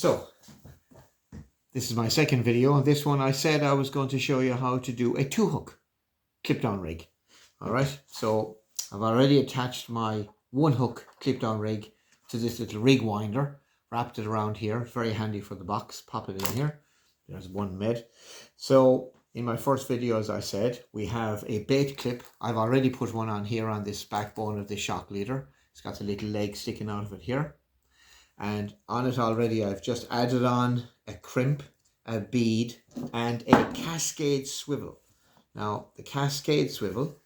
So this is my second video, and this one I said I was going to show you how to do a 2-hook clip down rig. Alright, so I've already attached my 1-hook clip down rig to this little rig winder, wrapped it around here. It's very handy for the box. Pop it in here. There's one mid. So in my first video, as I said, we have a bait clip. I've already put one on here on this backbone of the shock leader. It's got a little leg sticking out of it here. And on it already, I've just added on a crimp, a bead, and a cascade swivel. Now, the cascade swivel,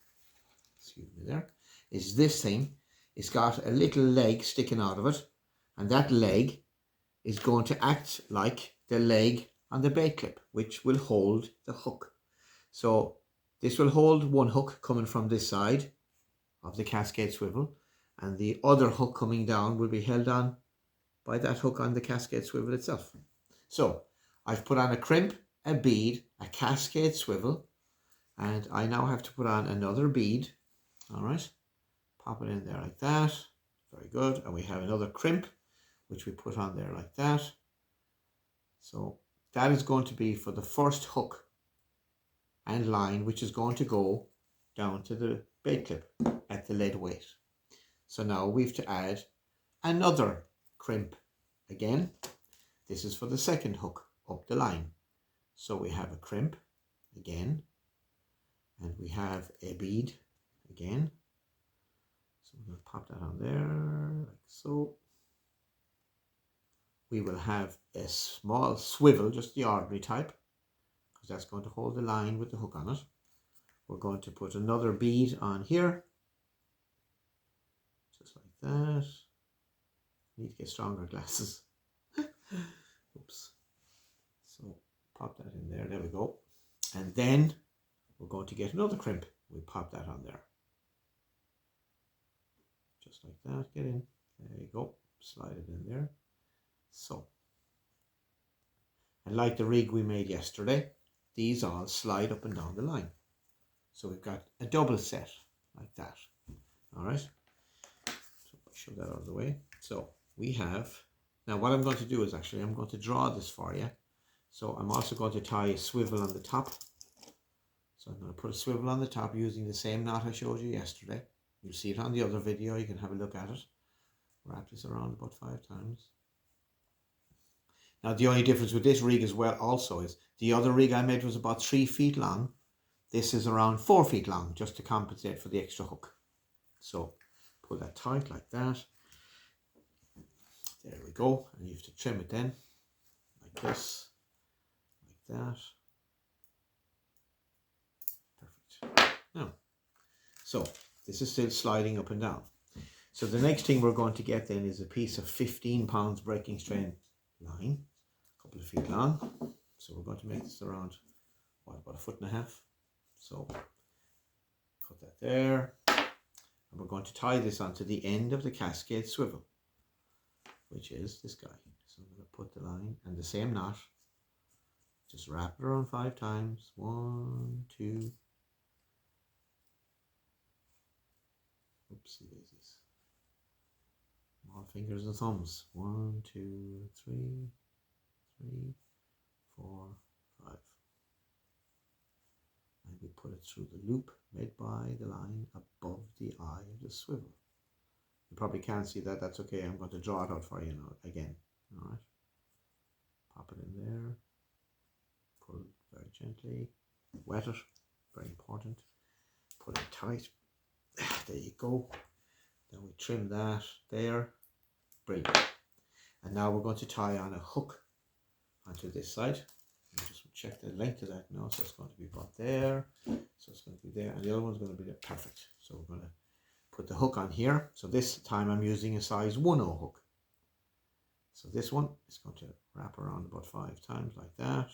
excuse me there, is this thing. It's got a little leg sticking out of it, and that leg is going to act like the leg on the bait clip, which will hold the hook. So this will hold one hook coming from this side of the cascade swivel, and the other hook coming down will be held on by that hook on the cascade swivel itself. So I've put on a crimp, a bead, a cascade swivel, and I now have to put on another bead. All right, pop it in there like that. Very good. And we have another crimp, which we put on there like that. So that is going to be for the first hook and line, which is going to go down to the bait clip at the lead weight. So now we have to add another crimp again. This is for the second hook up the line. So we have a crimp again, and we have a bead again. So we're going to pop that on there like so. We will have a small swivel, just the ordinary type, because that's going to hold the line with the hook on it. We're going to put another bead on here, just like that. Need to get stronger glasses. Oops. So pop that in there. There we go. And then we're going to get another crimp. We pop that on there. Just like that. Get in. There you go. Slide it in there. So, and like the rig we made yesterday, these all slide up and down the line. So we've got a double set like that. All right. So I'll show that out of the way. So we have, now what I'm going to do is actually, I'm going to draw this for you. So I'm also going to tie a swivel on the top. So I'm going to put a swivel on the top using the same knot I showed you yesterday. You'll see it on the other video. You can have a look at it. Wrap this around about 5 times. Now the only difference with this rig as well also is the other rig I made was about 3 feet long. This is around 4 feet long, just to compensate for the extra hook. So pull that tight like that. There we go. And you have to trim it then, like this, like that. Perfect. Now, so this is still sliding up and down. So the next thing we're going to get then is a piece of 15 pounds breaking strain line, a couple of feet long. So we're going to make this around, what, about 1.5 feet. So cut that there. And we're going to tie this onto the end of the cascade swivel, which is this guy. So I'm going to put the line and the same knot, just wrap it around 5 times. 1, 2, oopsie daisies. Small fingers and thumbs. 1, 2, 3, 4, 5. And we put it through the loop made by the line above the eye of the swivel. You probably can't see that. That's okay. I'm going to draw it out for you now again. All right. Pop it in there. Pull very gently. Wet it. Very important. Put it tight. There you go. Then we trim that there. Brilliant. And now we're going to tie on a hook onto this side. I'll just check the length of that now. So it's going to be about there. So it's going to be there. And the other one's going to be there. Perfect. So we're going to put the hook on here. So this time I'm using a size 1/0 hook. So this one is going to wrap around about 5 times like that.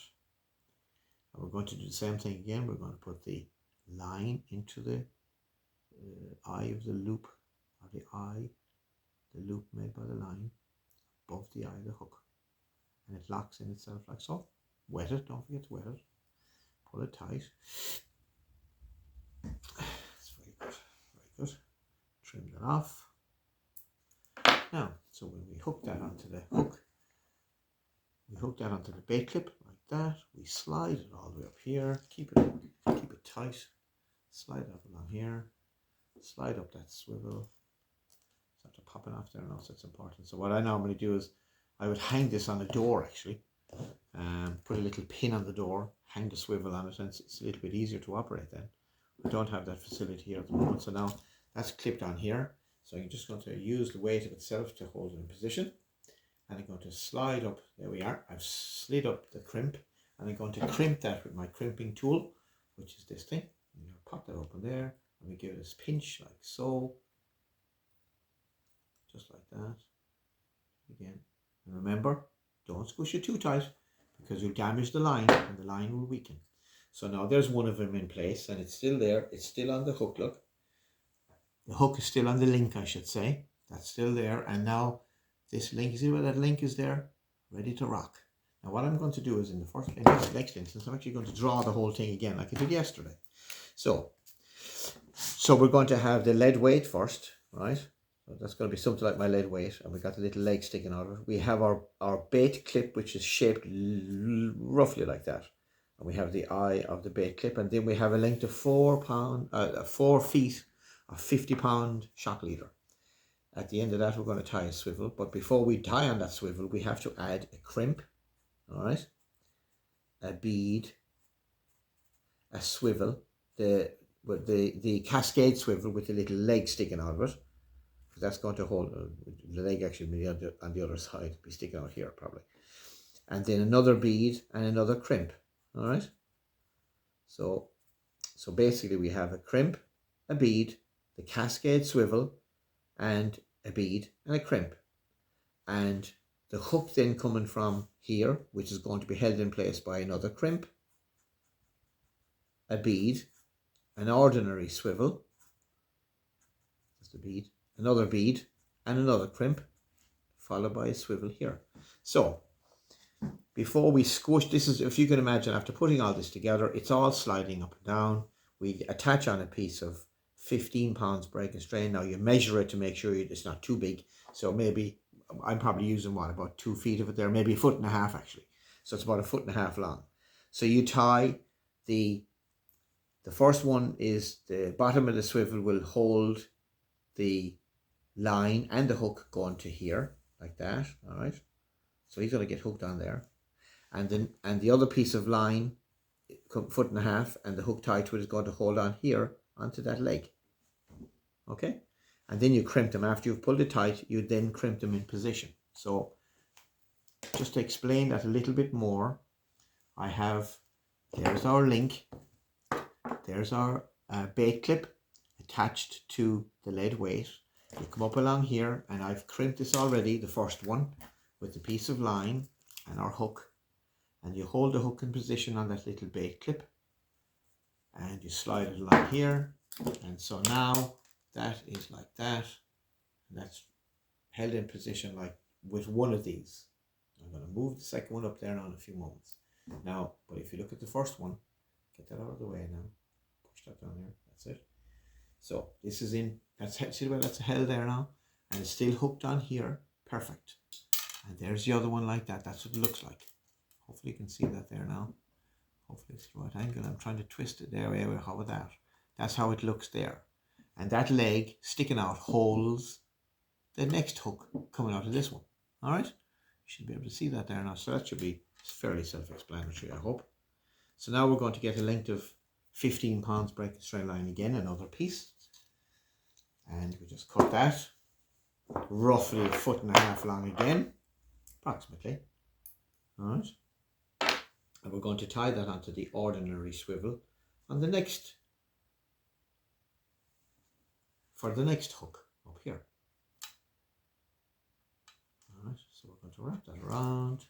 And we're going to do the same thing again. We're going to put the line into the eye of the loop, or the loop made by the line above the eye of the hook. And it locks in itself like so. Wet it, don't forget to wet it. Pull it tight. That's very good, very good. Trim that off. Now, so when we hook that onto the hook, We hook that onto the bait clip like that. We slide it all the way up here. Keep it tight. Slide it up along here. Slide up that swivel. It's after popping off there now, so it's important. So what I normally do is I would hang this on a door actually. Put a little pin on the door, hang the swivel on it, and it's a little bit easier to operate then. We don't have that facility here at the moment, so now that's clipped on here. So I'm just going to use the weight of itself to hold it in position. And I'm going to slide up, there we are, I've slid up the crimp, and I'm going to crimp that with my crimping tool, which is this thing. You know, pop that open there, and we give it a pinch like so. Just like that. Again. And remember, don't squish it too tight, because you'll damage the line, and the line will weaken. So now there's one of them in place, and it's still there. It's still on the hook, look. The hook is still on the link, I should say. That's still there, and now this link, see where that link is there? Ready to rock. Now what I'm going to do is in this next instance, I'm actually going to draw the whole thing again like I did yesterday. So we're going to have the lead weight first, right? So that's going to be something like my lead weight, and we got the little leg sticking out of it. We have our bait clip, which is shaped roughly like that. And we have the eye of the bait clip, and then we have a length of 4 feet of 50-pound shock leader. At the end of that, we're going to tie a swivel, but before we tie on that swivel, we have to add a crimp, all right, a bead, a swivel, the cascade swivel with the little leg sticking out of it, because that's going to hold the leg actually be on the other side, be sticking out here probably, and then another bead and another crimp, all right. So basically we have a crimp, a bead, the cascade swivel, and a bead and a crimp, and the hook then coming from here, which is going to be held in place by another crimp, a bead, an ordinary swivel, that's the bead, another bead and another crimp, followed by a swivel here. So before we squish, this is, if you can imagine, after putting all this together, it's all sliding up and down. We attach on a piece of 15 pounds break and strain. Now you measure it to make sure it's not too big. So maybe, I'm probably using what, about 2 feet of it there, maybe 1.5 feet actually. So it's about 1.5 feet long. So you tie the first one is the bottom of the swivel will hold the line and the hook going to here like that, all right. So he's going to get hooked on there, and the other piece of line, 1.5 feet, and the hook tied to it is going to hold on here onto that leg. Okay, and then you crimp them. After you've pulled it tight, you then crimp them in position. So just to explain that a little bit more, I have, there's our link, there's our bait clip attached to the lead weight. You come up along here, and I've crimped this already, the first one, with the piece of line and our hook, and you hold the hook in position on that little bait clip, and you slide it along here, and so now that is like that, and that's held in position like with one of these. I'm going to move the second one up there now in a few moments. Now, but if you look at the first one, get that out of the way now, push that down there, that's it. So this is in, see the way that's held there now, and it's still hooked on here, perfect. And there's the other one like that, that's what it looks like. Hopefully you can see that there now. Hopefully it's the right angle. I'm trying to twist it there. How about that? That's how it looks there. And that leg sticking out holds the next hook coming out of this one. All right? You should be able to see that there now. So that should be fairly self-explanatory, I hope. So now we're going to get a length of 15 pounds break and strain line again, another piece. And we just cut that. Roughly 1.5 feet long again, approximately. All right? And we're going to tie that onto the ordinary swivel on the next, for the next hook up here. All right, so we're going to wrap that around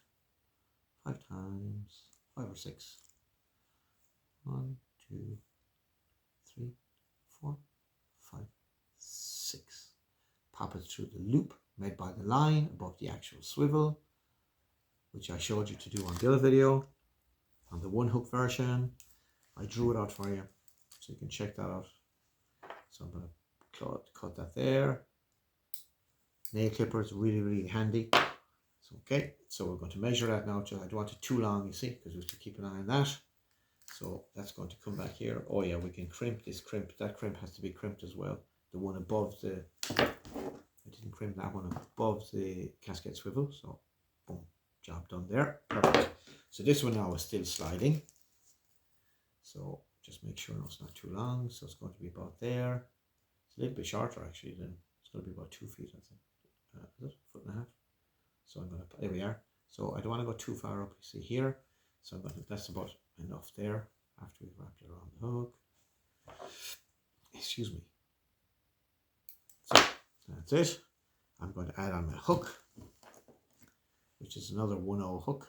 5 times, 5 or 6. 1, 2, 3, 4, 5, 6. Pop it through the loop made by the line above the actual swivel, which I showed you to do on the other video. On the one hook version, I drew it out for you, so you can check that out. So I'm going to cut that there. Nail clipper is really, really handy. Okay, so we're going to measure that now. I don't want it too long, you see, because we have to keep an eye on that. So that's going to come back here. Oh yeah, we can crimp this crimp. That crimp has to be crimped as well. The one above the, I didn't crimp that one above the cascade swivel. So boom, job done there. Perfect. So this one now is still sliding. So just make sure it's not too long. So it's going to be about there. It's a little bit shorter actually. Then it's going to be about 2 feet, I think. Is it? 1.5 feet? So I'm going to, there we are. So I don't want to go too far up, you see here. So I'm going to, that's about enough there after we've wrapped it around the hook. Excuse me. So that's it. I'm going to add on my hook, which is another 1/0 hook.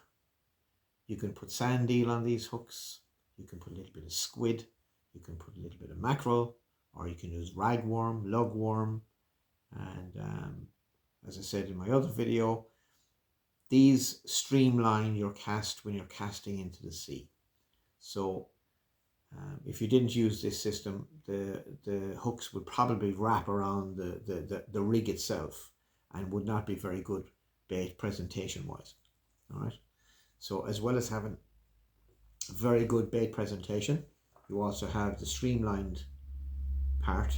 You can put sand eel on these hooks. You can put a little bit of squid. You can put a little bit of mackerel, or you can use ragworm, lugworm, and as I said in my other video, these streamline your cast when you're casting into the sea. So if you didn't use this system, the hooks would probably wrap around the rig itself and would not be very good bait presentation wise. All right. So as well as having very good bait presentation, you also have the streamlined part.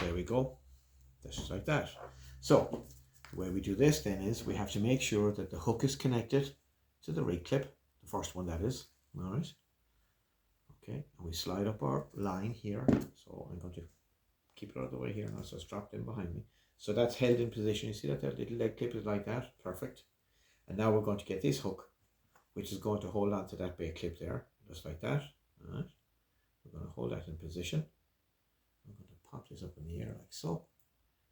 There we go. Just like that. So the way we do this then is we have to make sure that the hook is connected to the rig clip, the first one that is. All right. Okay, and we slide up our line here. So I'm going to keep it out of the way here now, so it's dropped in behind me. So that's held in position. You see that little leg clip is like that. Perfect. And now we're going to get this hook, which is going to hold on to that bait clip there, just like that. All right. We're going to hold that in position. I'm going to pop this up in the air like so.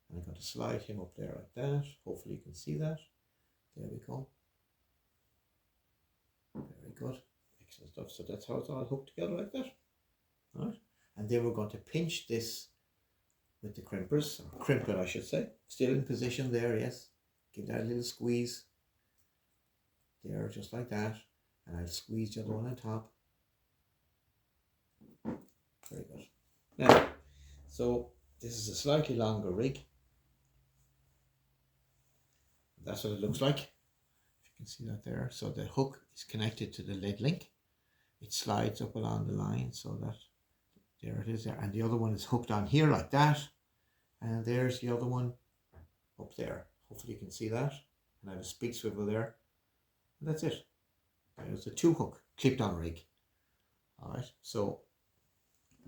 And I'm going to slide him up there like that. Hopefully you can see that. There we go. Very good. Excellent stuff. So that's how it's all hooked together like that. All right. And then we're going to pinch this with the crimpers, or crimp it I should say. Still in position there, yes. Give that a little squeeze. There, just like that. And I'll squeeze the other one on top. Very good. Now, so this is a slightly longer rig. That's what it looks like. If you can see that there. So the hook is connected to the lead link. It slides up along the line so that there it is there. And the other one is hooked on here like that. And there's the other one up there. Hopefully you can see that. And I have a big swivel there. And that's it. There's a 2-hook clipped on rig. All right. So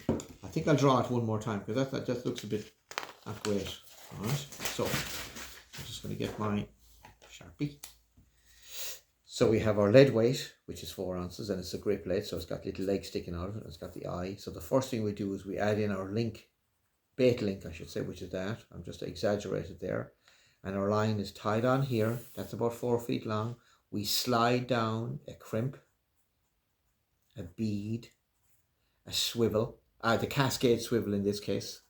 I think I'll draw it one more time because that just looks a bit not great. All right. So I'm just going to get my Sharpie. So we have our lead weight, which is 4 ounces, and it's a grip lead, so it's got little legs sticking out of it, and it's got the eye. So the first thing we do is we add in our link, bait link I should say, which is that. I'm just exaggerated there. And our line is tied on here. That's about 4 feet long. We slide down a crimp, a bead, a swivel, the cascade swivel in this case,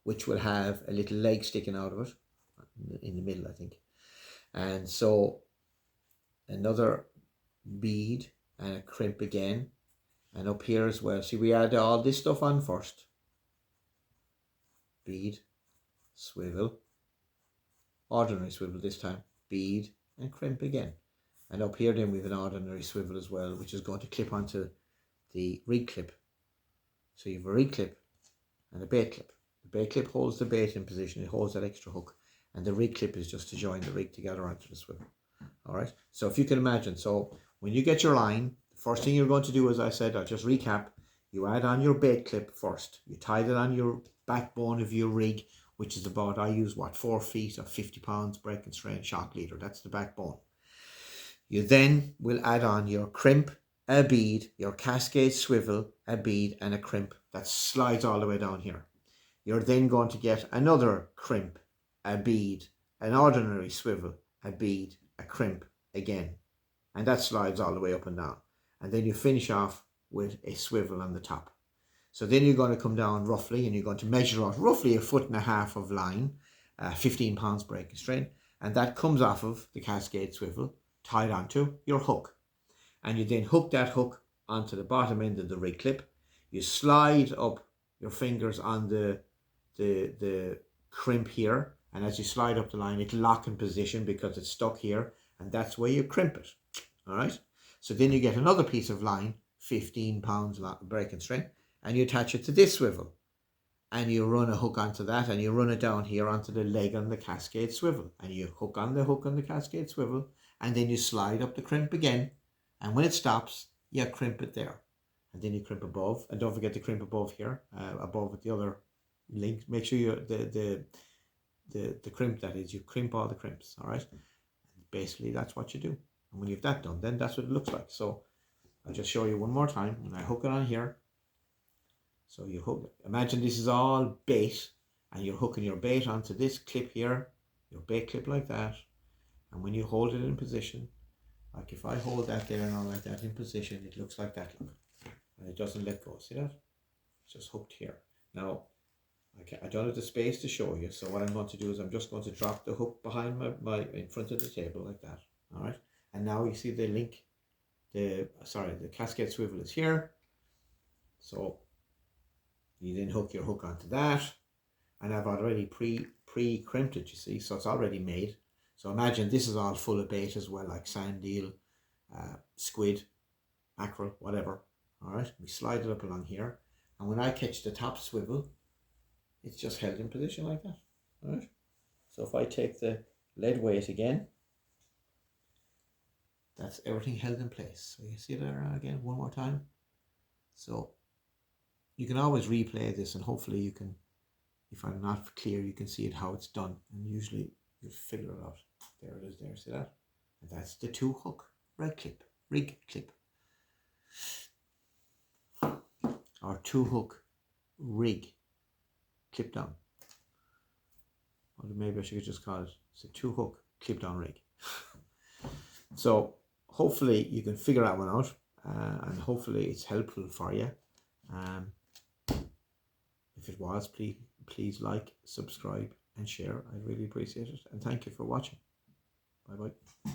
which will have a little leg sticking out of it, in the middle I think. And so another bead and a crimp again, and up here as well. See, we add all this stuff on first. Bead, swivel, ordinary swivel this time, bead and crimp again. And up here then we have an ordinary swivel as well, which is going to clip onto the rig clip. So you have a rig clip and a bait clip. The bait clip holds the bait in position, it holds that extra hook, and the rig clip is just to join the rig together onto the swivel. All right, so if you can imagine, so when you get your line, the first thing you're going to do, as I said, I'll just recap, you add on your bait clip first. You tie it on your backbone of your rig, which is about, I use what, 4 feet or 50 pounds break and strain shock leader. That's the backbone. You then will add on your crimp, a bead, your cascade swivel, a bead and a crimp that slides all the way down here. You're then going to get another crimp, a bead, an ordinary swivel, a bead, a crimp again, and that slides all the way up and down. And then you finish off with a swivel on the top. So then you're going to come down roughly, and you're going to measure out roughly 1.5 feet of line, 15 pounds break and strain, and that comes off of the cascade swivel tied onto your hook. And you then hook that hook onto the bottom end of the rig clip. You slide up your fingers on the crimp here, And as you slide up the line, it'll lock in position because it's stuck here, and that's where you crimp it. All right. So then you get another piece of line, 15 pounds breaking string, and you attach it to this swivel, and you run a hook onto that, and you run it down here onto the leg on the cascade swivel, and you hook on the cascade swivel, and then you slide up the crimp again, and when it stops, you crimp it there, and then you crimp above, and don't forget to crimp above here, above with the other link. Make sure you the crimp, that is, you crimp all the crimps. All right. Basically, that's what you do. And when you've that done, then that's what it looks like. So I'll just show you one more time. When I hook it on here, so you hook, imagine this is all bait, and you're hooking your bait onto this clip here, your bait clip like that. And when you hold it in position, like if I hold that there and all like that in position, it looks like that, look. And it doesn't let go, see that? It's just hooked here. Now, I don't have the space to show you, so what I'm going to do is I'm just going to drop the hook behind my in front of the table like that. All right. And now you see the link, the cascade swivel is here. So you then hook your hook onto that, and I've already pre-crimped it, you see, so it's already made. So imagine this is all full of bait as well, like sand eel, squid, mackerel, whatever. All right, we slide it up along here, and when I catch the top swivel, it's just held in position like that. All right. So if I take the lead weight again, that's everything held in place. So you see there again one more time. So you can always replay this, and hopefully you can, if I'm not clear, you can see it how it's done, and usually you'll figure it out. There it is there, see that? And that's the 2-hook rig clip. Or 2-hook rig clip down. Or maybe I should just call it, it's a 2-hook clip down rig. So hopefully you can figure that one out, and hopefully it's helpful for you. If it was, please like, subscribe and share. I'd really appreciate it, and thank you for watching. Bye bye.